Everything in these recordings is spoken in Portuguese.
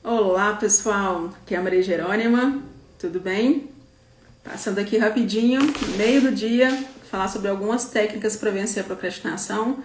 Olá pessoal, aqui é a Maria Jerônima, tudo bem? Passando aqui rapidinho, no meio do dia, falar sobre algumas técnicas para vencer a procrastinação.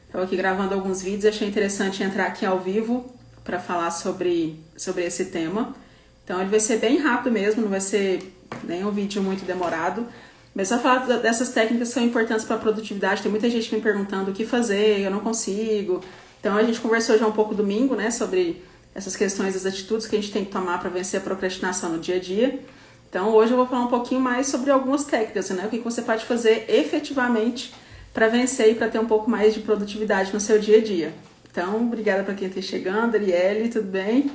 Estou aqui gravando alguns vídeos e achei interessante entrar aqui ao vivo para falar sobre esse tema. Então ele vai ser bem rápido mesmo, não vai ser nenhum vídeo muito demorado. Mas só falar dessas técnicas que são importantes para a produtividade. Tem muita gente me perguntando o que fazer, eu não consigo. Então a gente conversou já um pouco domingo, né, sobre essas questões, as atitudes que a gente tem que tomar para vencer a procrastinação no dia a dia. Então hoje eu vou falar um pouquinho mais sobre algumas técnicas, né? O que você pode fazer efetivamente para vencer e para ter um pouco mais de produtividade no seu dia a dia. Então, obrigada para quem está chegando, Arielle, tudo bem?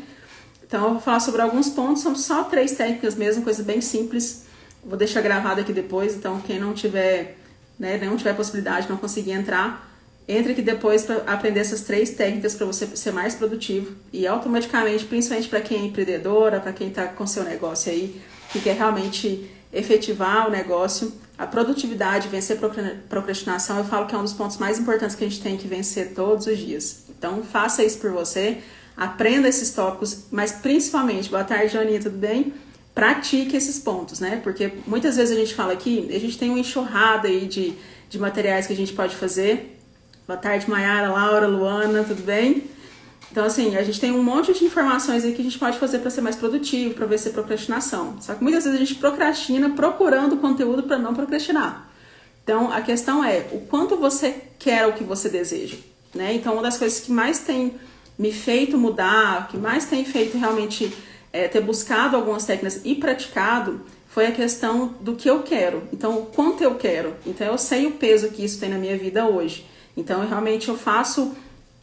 Então eu vou falar sobre alguns pontos, são só 3 técnicas mesmo, coisa bem simples. Vou deixar gravado aqui depois, então quem não tiver, né, não tiver possibilidade, não conseguir entrar, entre aqui depois para aprender essas 3 técnicas para você ser mais produtivo e automaticamente, principalmente para quem é empreendedora, para quem está com seu negócio aí, que quer realmente efetivar o negócio, a produtividade, vencer a procrastinação, eu falo que é um dos pontos mais importantes que a gente tem que vencer todos os dias. Então faça isso por você, aprenda esses tópicos, mas principalmente, boa tarde, Joaninha, tudo bem? Pratique esses pontos, né? Porque muitas vezes a gente fala aqui, a gente tem uma enxurrada aí de materiais que a gente pode fazer. Boa tarde, Mayara, Laura, Luana, tudo bem? Então, assim, a gente tem um monte de informações aí que a gente pode fazer para ser mais produtivo, para vencer procrastinação. Só que muitas vezes a gente procrastina procurando conteúdo para não procrastinar. Então, a questão é o quanto você quer o que você deseja, né? Então, uma das coisas que mais tem me feito mudar, que mais tem feito realmente ter buscado algumas técnicas e praticado, foi a questão do que eu quero. Então, o quanto eu quero. Então, eu sei o peso que isso tem na minha vida hoje. Então, realmente eu faço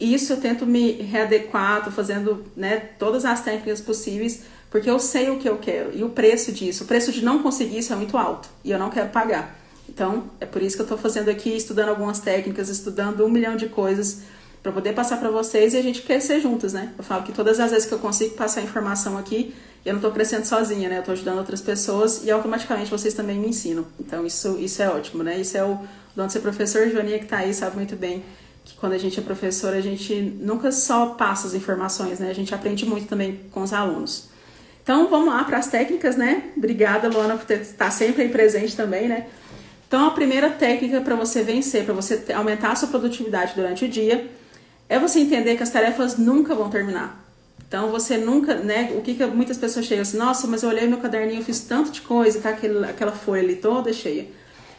isso, eu tento me readequar, tô fazendo, né, todas as técnicas possíveis, porque eu sei o que eu quero. E o preço disso, o preço de não conseguir isso é muito alto. E eu não quero pagar. Então, é por isso que eu tô fazendo aqui, estudando algumas técnicas, estudando 1 milhão de coisas, para poder passar para vocês e a gente crescer juntas, né? Eu falo que todas as vezes que eu consigo passar informação aqui, eu não tô crescendo sozinha, né? Eu tô ajudando outras pessoas e automaticamente vocês também me ensinam. Então, isso é ótimo, né? Isso é o dono de ser professor. Joaninha que tá aí sabe muito bem que quando a gente é professora, a gente nunca só passa as informações, né? A gente aprende muito também com os alunos. Então, vamos lá para as técnicas, né? Obrigada, Luana, por estar sempre aí presente também, né? Então, a primeira técnica para você vencer, para você aumentar a sua produtividade durante o dia, é você entender que as tarefas nunca vão terminar. Então, você nunca, né? O que muitas pessoas chegam assim, nossa, mas eu olhei meu caderninho, eu fiz tanto de coisa, tá aquela folha ali toda cheia.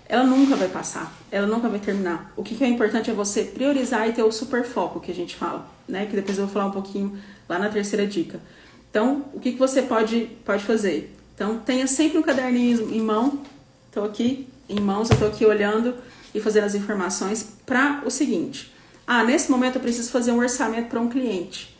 Ela nunca vai passar, ela nunca vai terminar. O que é importante é você priorizar e ter o super foco que a gente fala, né? Que depois eu vou falar um pouquinho lá na terceira dica. Então, o que você pode fazer? Então, tenha sempre um caderninho em mão. Estou aqui em mãos, eu estou aqui olhando e fazendo as informações para o seguinte. Nesse momento eu preciso fazer um orçamento para um cliente.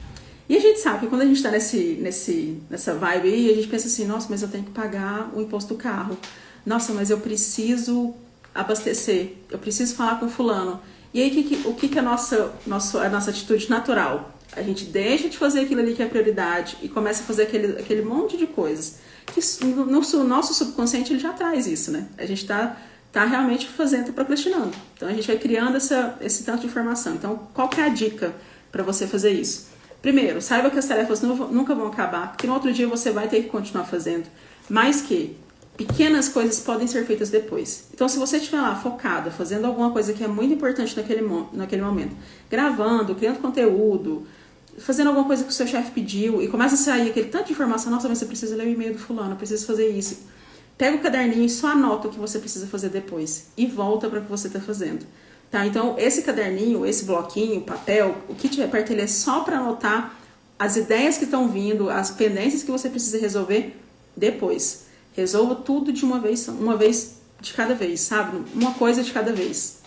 E a gente sabe que quando a gente está nessa vibe aí, a gente pensa assim, nossa, mas eu tenho que pagar o imposto do carro. Nossa, mas eu preciso abastecer, eu preciso falar com fulano. E aí, o que é a nossa atitude natural? A gente deixa de fazer aquilo ali que é prioridade e começa a fazer aquele monte de coisas. Que no nosso subconsciente ele já traz isso, né? A gente tá realmente fazendo, procrastinando. Então a gente vai criando esse tanto de informação. Então, qual que é a dica para você fazer isso? Primeiro, saiba que as tarefas nunca vão acabar, porque no outro dia você vai ter que continuar fazendo. Mas que pequenas coisas podem ser feitas depois. Então, se você estiver lá focada, fazendo alguma coisa que é muito importante naquele momento, gravando, criando conteúdo, fazendo alguma coisa que o seu chefe pediu, e começa a sair aquele tanto de informação, nossa, mas você precisa ler o e-mail do fulano, precisa fazer isso. Pega o caderninho e só anota o que você precisa fazer depois. E volta para o que você está fazendo. Tá? Então, esse caderninho, esse bloquinho, papel, o que tiver perto, ele é só para anotar as ideias que estão vindo, as pendências que você precisa resolver depois. Resolva tudo de uma vez de cada vez, sabe? Uma coisa de cada vez.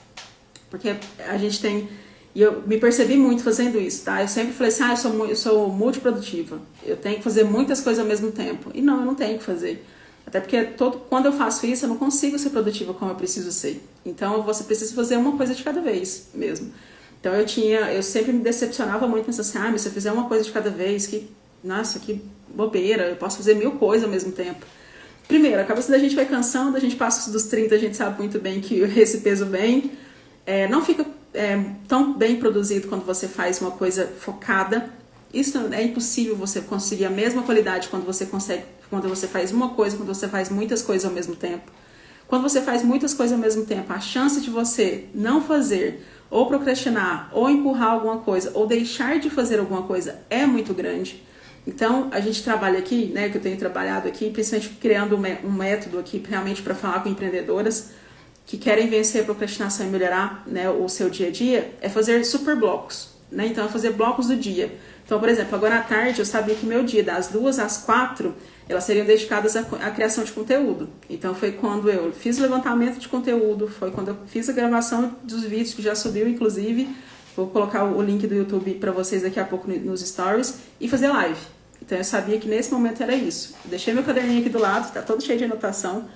Porque a gente tem... E eu me percebi muito fazendo isso, tá? Eu sempre falei assim, eu sou multiprodutiva. Eu tenho que fazer muitas coisas ao mesmo tempo. E não, eu não tenho que fazer. Até porque quando eu faço isso, eu não consigo ser produtiva como eu preciso ser. Então, você precisa fazer uma coisa de cada vez mesmo. Então, eu sempre me decepcionava muito pensando assim, mas se eu fizer uma coisa de cada vez, nossa, que bobeira, eu posso fazer 1000 coisas ao mesmo tempo. Primeiro, a cabeça da gente vai cansando, a gente passa dos 30, a gente sabe muito bem que esse peso vem. Não fica tão bem produzido quando você faz uma coisa focada Isso é impossível você conseguir a mesma qualidade quando você faz uma coisa, quando você faz muitas coisas ao mesmo tempo. Quando você faz muitas coisas ao mesmo tempo, a chance de você não fazer, ou procrastinar, ou empurrar alguma coisa, ou deixar de fazer alguma coisa é muito grande. Então, a gente trabalha aqui, né, que eu tenho trabalhado aqui, principalmente criando um método aqui realmente para falar com empreendedoras que querem vencer a procrastinação e melhorar, né, o seu dia a dia, é fazer super blocos, né? Então, é fazer blocos do dia. Então, por exemplo, agora à tarde eu sabia que meu dia, das 2 às 4, elas seriam dedicadas à criação de conteúdo. Então, foi quando eu fiz o levantamento de conteúdo, foi quando eu fiz a gravação dos vídeos, que já subiu, inclusive. Vou colocar o link do YouTube para vocês daqui a pouco nos stories, e fazer live. Então, eu sabia que nesse momento era isso. Deixei meu caderninho aqui do lado, está todo cheio de anotação,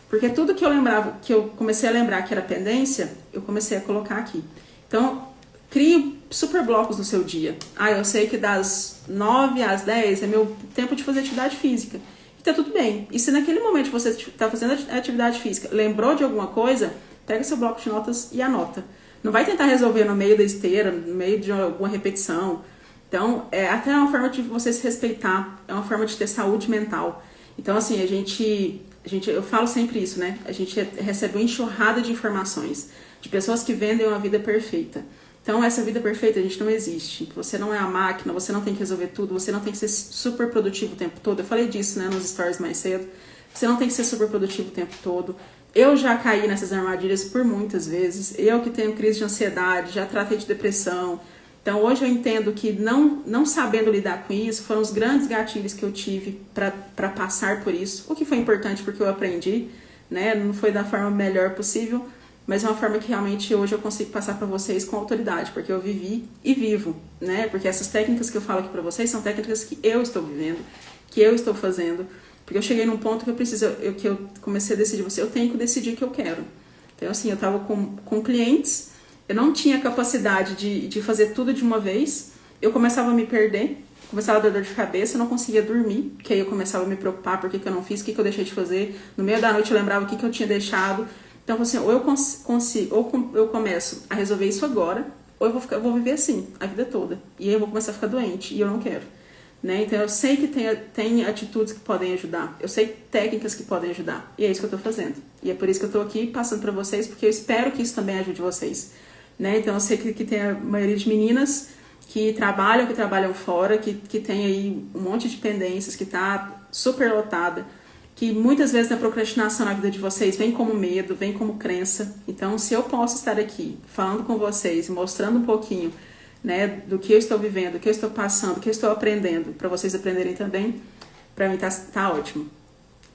porque tudo que eu lembrava, que eu comecei a lembrar que era pendência, eu comecei a colocar aqui. Então, crie super blocos no seu dia. Eu sei que das 9 às 10 é meu tempo de fazer atividade física. E tá tudo bem. E se naquele momento você está fazendo atividade física, lembrou de alguma coisa, pega seu bloco de notas e anota. Não vai tentar resolver no meio da esteira, no meio de alguma repetição. Então, até uma forma de você se respeitar, é uma forma de ter saúde mental. Então, assim, eu falo sempre isso, né? A gente recebe uma enxurrada de informações, de pessoas que vendem uma vida perfeita. Então, essa vida perfeita, a gente não existe. Você não é a máquina, você não tem que resolver tudo, você não tem que ser super produtivo o tempo todo. Eu falei disso, né, nos stories mais cedo. Você não tem que ser super produtivo o tempo todo. Eu já caí nessas armadilhas por muitas vezes. Eu que tenho crise de ansiedade, já tratei de depressão. Então, hoje eu entendo que não sabendo lidar com isso, foram os grandes gatilhos que eu tive para passar por isso. O que foi importante porque eu aprendi, né? Não foi da forma melhor possível, mas é uma forma que realmente hoje eu consigo passar para vocês com autoridade, porque eu vivi e vivo, né? Porque essas técnicas que eu falo aqui para vocês são técnicas que eu estou vivendo, que eu estou fazendo, porque eu cheguei num ponto que eu comecei a decidir, eu tenho que decidir o que eu quero. Então, assim, eu estava com clientes, eu não tinha capacidade de fazer tudo de uma vez, eu começava a me perder, começava a dar dor de cabeça, eu não conseguia dormir, porque aí eu começava a me preocupar, por que eu não fiz, o que eu deixei de fazer, no meio da noite eu lembrava o que eu tinha deixado. Então, assim, ou eu consigo, ou eu começo a resolver isso agora, ou eu vou viver assim, a vida toda, e aí eu vou começar a ficar doente, e eu não quero. Né? Então, eu sei que tem atitudes que podem ajudar, eu sei técnicas que podem ajudar, e é isso que eu tô fazendo. E é por isso que eu tô aqui passando pra vocês, porque eu espero que isso também ajude vocês. Né? Então, eu sei que tem a maioria de meninas que trabalham fora, que tem aí um monte de pendências, que tá super lotada, que muitas vezes a procrastinação na vida de vocês vem como medo, vem como crença. Então, se eu posso estar aqui falando com vocês, mostrando um pouquinho, né, do que eu estou vivendo, do que eu estou passando, do que eu estou aprendendo, para vocês aprenderem também, para mim tá ótimo.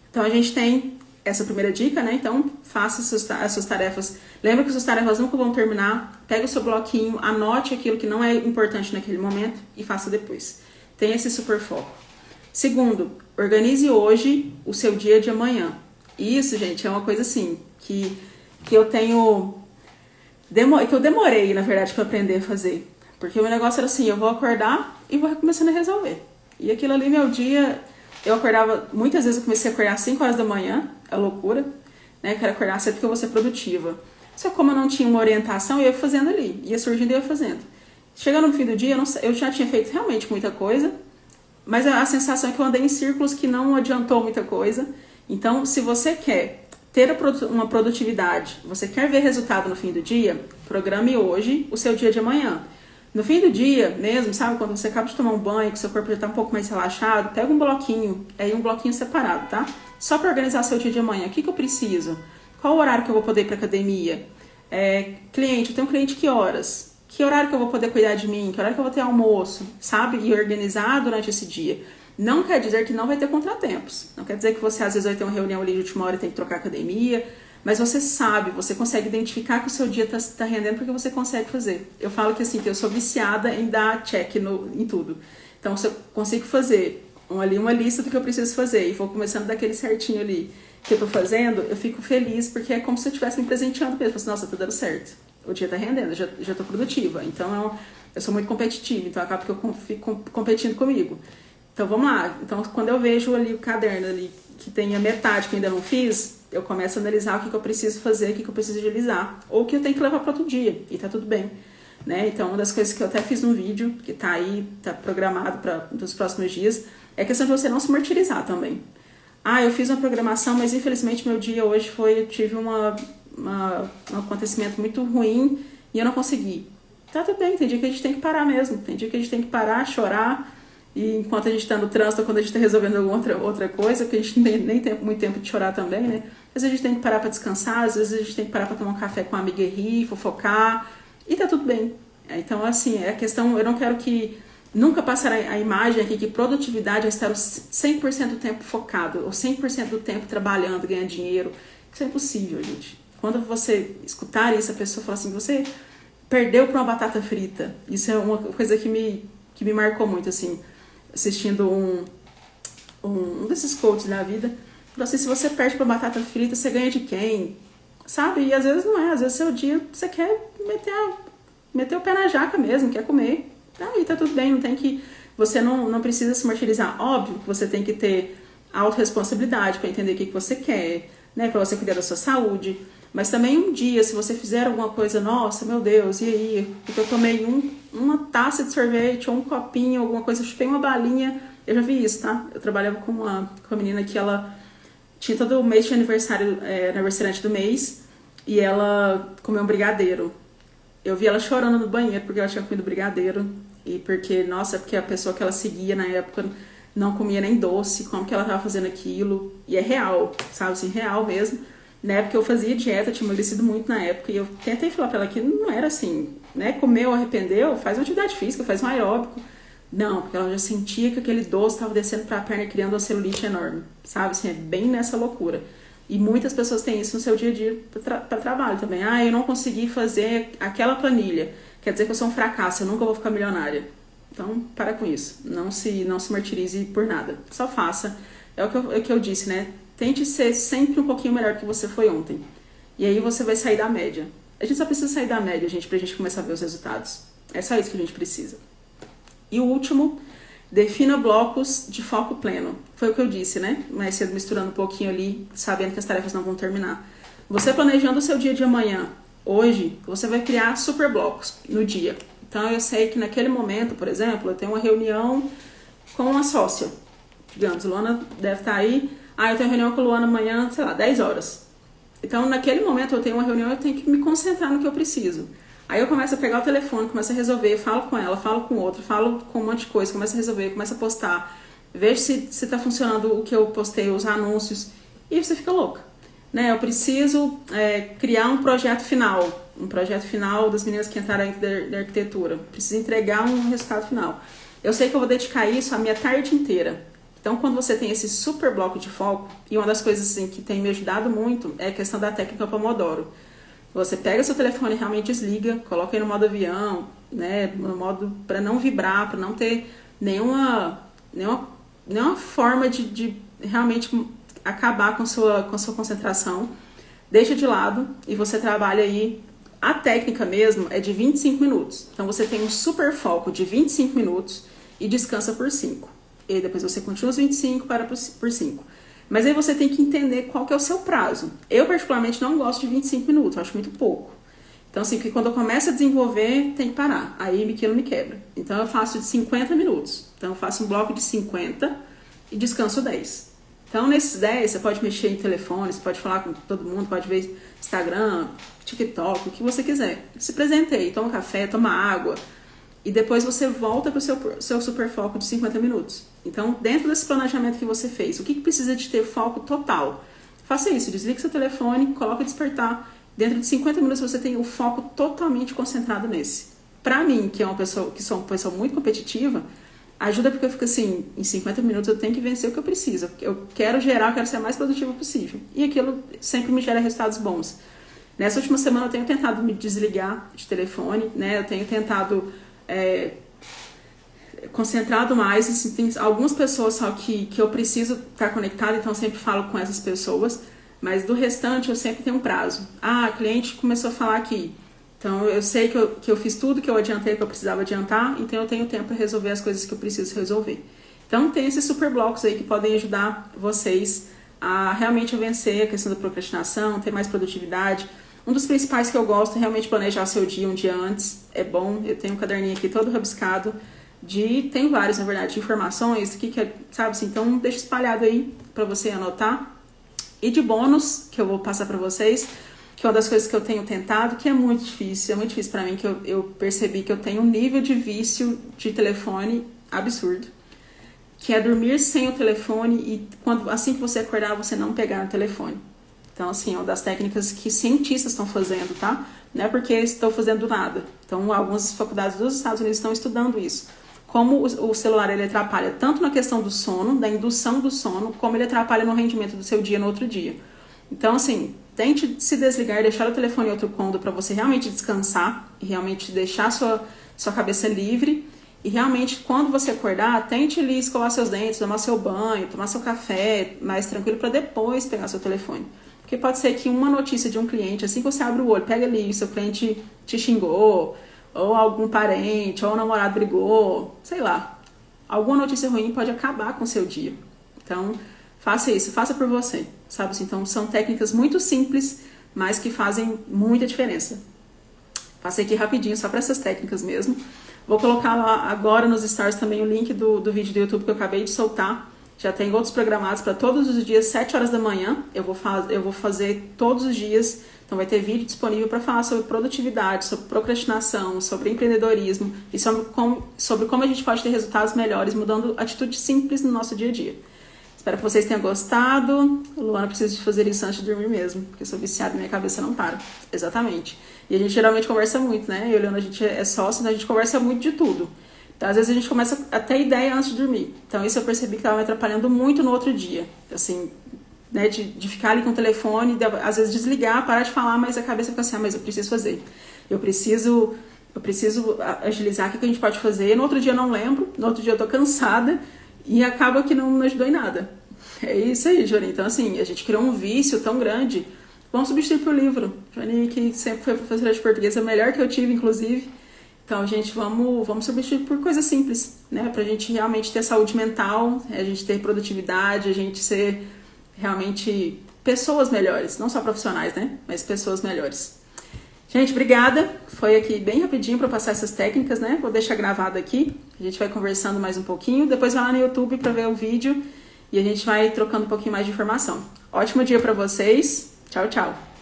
Então, a gente tem essa primeira dica, né? Então, faça as suas tarefas. Lembra que suas tarefas nunca vão terminar. Pega o seu bloquinho, anote aquilo que não é importante naquele momento e faça depois. Tenha esse super foco. Segundo, organize hoje o seu dia de amanhã. Isso, gente, é uma coisa assim, que eu demorei, na verdade, para aprender a fazer. Porque o meu negócio era assim, eu vou acordar e vou começando a resolver. E aquilo ali, meu dia, eu acordava, muitas vezes eu comecei a acordar às 5 horas da manhã, é loucura, né? Quero acordar cedo porque eu vou ser produtiva. Só que como eu não tinha uma orientação, eu ia fazendo ali, ia surgindo e ia fazendo. Chegando no fim do dia, eu já tinha feito realmente muita coisa, mas a sensação é que eu andei em círculos que não adiantou muita coisa. Então, se você quer ter uma produtividade, você quer ver resultado no fim do dia, programe hoje o seu dia de amanhã. No fim do dia mesmo, sabe, quando você acaba de tomar um banho, que seu corpo já está um pouco mais relaxado, pega um bloquinho, um bloquinho separado, tá? Só para organizar seu dia de amanhã. O que eu preciso? Qual o horário que eu vou poder ir para academia? Cliente, eu tenho um cliente que horas? Que horário que eu vou poder cuidar de mim? Que horário que eu vou ter almoço? Sabe? E organizar durante esse dia. Não quer dizer que não vai ter contratempos. Não quer dizer que você às vezes vai ter uma reunião ali de última hora e tem que trocar academia. Mas você sabe, você consegue identificar que o seu dia está rendendo porque você consegue fazer. Eu falo que assim, que eu sou viciada em dar check em tudo. Então, se eu consigo fazer uma lista do que eu preciso fazer e vou começando daquele certinho ali que eu tô fazendo, eu fico feliz porque é como se eu estivesse me presenteando mesmo. Eu falo assim, nossa, tá dando certo. O dia tá rendendo, eu já tô produtiva. Então, eu sou muito competitiva, então acaba que eu fico competindo comigo. Então, vamos lá. Então, quando eu vejo ali o caderno ali, que tem a metade que eu ainda não fiz, eu começo a analisar o que eu preciso fazer, o que eu preciso agilizar, ou o que eu tenho que levar para outro dia, e tá tudo bem. né? Então, uma das coisas que eu até fiz no vídeo, que tá aí, tá programado para os próximos dias, é a questão de você não se martirizar também. Ah, eu fiz uma programação, mas infelizmente meu dia hoje eu tive um acontecimento muito ruim e eu não consegui. Tá tudo bem, tem dia que a gente tem que parar mesmo, tem dia que a gente tem que parar, chorar, e enquanto a gente tá no trânsito, quando a gente tá resolvendo alguma outra coisa, que a gente nem tem muito tempo de chorar também, né? Às vezes a gente tem que parar pra descansar, às vezes a gente tem que parar pra tomar um café com uma amiga e rir, fofocar, e tá tudo bem. Então, assim, é a questão, eu não quero que nunca passar a imagem aqui que produtividade é estar 100% do tempo focado, ou 100% do tempo trabalhando, ganhando dinheiro. Isso é impossível, gente. Quando você escutar isso, a pessoa fala assim, você perdeu pra uma batata frita. Isso é uma coisa que me marcou muito, assim, assistindo um desses coaches da vida. Falou assim, se você perde pra batata frita, você ganha de quem? Sabe? E às vezes não é, às vezes seu dia você quer meter o pé na jaca mesmo, quer comer. Aí tá tudo bem, não tem que... Você não precisa se martirizar. Óbvio que você tem que ter autorresponsabilidade para entender o que você quer, né? Para você cuidar da sua saúde. Mas também um dia, se você fizer alguma coisa, nossa, meu Deus, e aí? Porque eu tomei uma taça de sorvete ou um copinho, alguma coisa, eu chupei uma balinha. Eu já vi isso, tá? Eu trabalhava com uma menina que ela tinha todo mês de aniversário, aniversariante do mês, e ela comeu um brigadeiro. Eu vi ela chorando no banheiro porque ela tinha comido brigadeiro. E porque, nossa, porque a pessoa que ela seguia na época não comia nem doce, como que ela tava fazendo aquilo. E é real, sabe assim, real mesmo. Na época eu fazia dieta, tinha emagrecido muito na época. E eu tentei falar pra ela que não era assim, né? Comeu, arrependeu, faz uma atividade física, faz um aeróbico. Não, porque ela já sentia que aquele doce tava descendo pra perna e criando uma celulite enorme. Sabe assim, é bem nessa loucura. E muitas pessoas têm isso no seu dia a dia para trabalho também. Ah, eu não consegui fazer aquela planilha. Quer dizer que eu sou um fracasso, eu nunca vou ficar milionária. Então, para com isso. Não se martirize por nada. Só faça. É o que eu disse, né? Tente ser sempre um pouquinho melhor que você foi ontem. E aí você vai sair da média. A gente só precisa sair da média, gente, pra gente começar a ver os resultados. É só isso que a gente precisa. E o último... Defina blocos de foco pleno. Foi o que eu disse, né? Mais cedo, misturando um pouquinho ali, sabendo que as tarefas não vão terminar. Você planejando o seu dia de amanhã, hoje, você vai criar super blocos no dia. Então, eu sei que naquele momento, por exemplo, eu tenho uma reunião com uma sócia. Digamos, a Luana deve estar aí. Ah, eu tenho reunião com a Luana amanhã, sei lá, 10 horas. Então, naquele momento, eu tenho uma reunião, eu tenho que me concentrar no que eu preciso. Aí eu começo a pegar o telefone, começo a resolver, falo com ela, falo com outro, falo com um monte de coisa, começo a resolver, começo a postar, vejo se tá funcionando o que eu postei, os anúncios, e você fica louca, né? Eu preciso criar um projeto final das meninas que entraram da arquitetura, preciso entregar um resultado final. Eu sei que eu vou dedicar isso a minha tarde inteira. Então, quando você tem esse super bloco de foco, e uma das coisas assim, que tem me ajudado muito é a questão da técnica Pomodoro. Você pega seu telefone e realmente desliga, coloca ele no modo avião, né, no modo para não vibrar, para não ter nenhuma forma de realmente acabar com sua concentração. Deixa de lado e você trabalha aí. A técnica mesmo é de 25 minutos. Então você tem um super foco de 25 minutos e descansa por 5. E depois você continua os 25 para por 5. Mas aí você tem que entender qual que é o seu prazo. Eu, particularmente, não gosto de 25 minutos, eu acho muito pouco. Então, assim, que quando eu começo a desenvolver, tem que parar. Aí aquilo me quebra. Então, eu faço de 50 minutos. Então, eu faço um bloco de 50 e descanso 10. Então, nesses 10, você pode mexer em telefone, você pode falar com todo mundo, pode ver Instagram, TikTok, o que você quiser. Se presenteie, toma café, toma água. E depois você volta para o seu super foco de 50 minutos. Então, dentro desse planejamento que você fez, o que precisa de ter foco total? Faça isso, desligue seu telefone, coloque despertar. Dentro de 50 minutos você tem o foco totalmente concentrado nesse. Pra mim, que sou uma pessoa muito competitiva, ajuda porque eu fico assim, em 50 minutos eu tenho que vencer o que eu preciso. Eu quero ser a mais produtiva possível. E aquilo sempre me gera resultados bons. Nessa última semana eu tenho tentado me desligar de telefone, né? Eu tenho tentado... concentrado mais, assim, tem algumas pessoas só que eu preciso estar conectada, então eu sempre falo com essas pessoas, mas do restante eu sempre tenho um prazo. Ah, a cliente começou a falar aqui, então eu sei que eu fiz tudo que eu adiantei, que eu precisava adiantar, então eu tenho tempo para resolver as coisas que eu preciso resolver. Então tem esses super blocos aí que podem ajudar vocês a realmente vencer a questão da procrastinação, ter mais produtividade. Um dos principais que eu gosto é realmente planejar seu dia um dia antes. É bom, eu tenho um caderninho aqui todo rabiscado tem vários, na verdade, de informações, que é, sabe assim, então deixa espalhado aí pra você anotar. E de bônus, que eu vou passar pra vocês, que é uma das coisas que eu tenho tentado, que é muito difícil pra mim, que eu percebi que eu tenho um nível de vício de telefone absurdo. Que é dormir sem o telefone e assim que você acordar, você não pegar no telefone. Então, assim, é uma das técnicas que cientistas estão fazendo, tá? Não é porque estão fazendo do nada. Então, algumas faculdades dos Estados Unidos estão estudando isso. Como o celular ele atrapalha tanto na questão do sono, da indução do sono, como ele atrapalha no rendimento do seu dia no outro dia. Então, assim, tente se desligar, deixar o telefone em outro cômodo para você realmente descansar e realmente deixar sua cabeça livre. E realmente, quando você acordar, tente ali escovar seus dentes, tomar seu banho, tomar seu café, mais tranquilo, para depois pegar seu telefone. Porque pode ser que uma notícia de um cliente, assim que você abre o olho, pega ali, seu cliente te xingou, ou algum parente, ou o namorado brigou, sei lá. Alguma notícia ruim pode acabar com o seu dia. Então, faça isso, faça por você, sabe assim? Então, são técnicas muito simples, mas que fazem muita diferença. Passei aqui rapidinho só para essas técnicas mesmo. Vou colocar lá agora nos stories também o link do vídeo do YouTube que eu acabei de soltar. Já tem outros programados para todos os dias, 7 horas da manhã. Eu vou fazer todos os dias. Então vai ter vídeo disponível para falar sobre produtividade, sobre procrastinação, sobre empreendedorismo e sobre como a gente pode ter resultados melhores mudando atitudes simples no nosso dia a dia. Espero que vocês tenham gostado. Luana, preciso de fazer isso antes de dormir mesmo, porque eu sou viciada e minha cabeça não para. Exatamente. E a gente geralmente conversa muito, né? Eu e a Luana, a gente é sócio, então a gente conversa muito de tudo. Então, às vezes a gente começa a ter ideia antes de dormir. Então, isso eu percebi que estava me atrapalhando muito no outro dia. Assim, né, de ficar ali com o telefone, às vezes desligar, parar de falar, mas a cabeça fica assim, mas eu preciso fazer. Eu preciso agilizar o que a gente pode fazer. No outro dia eu não lembro, no outro dia eu tô cansada e acaba que não ajudou em nada. É isso aí, Joaninha. Então, assim, a gente criou um vício tão grande. Vamos substituir por livro. Joaninha, que sempre foi professora de português, é a melhor que eu tive, inclusive. Então, gente, vamos substituir por coisas simples, né? Pra gente realmente ter saúde mental, a gente ter produtividade, a gente ser realmente pessoas melhores, não só profissionais, né? Mas pessoas melhores. Gente, obrigada. Foi aqui bem rapidinho para passar essas técnicas, né? Vou deixar gravado aqui. A gente vai conversando mais um pouquinho. Depois vai lá no YouTube para ver o vídeo e a gente vai trocando um pouquinho mais de informação. Ótimo dia para vocês. Tchau, tchau.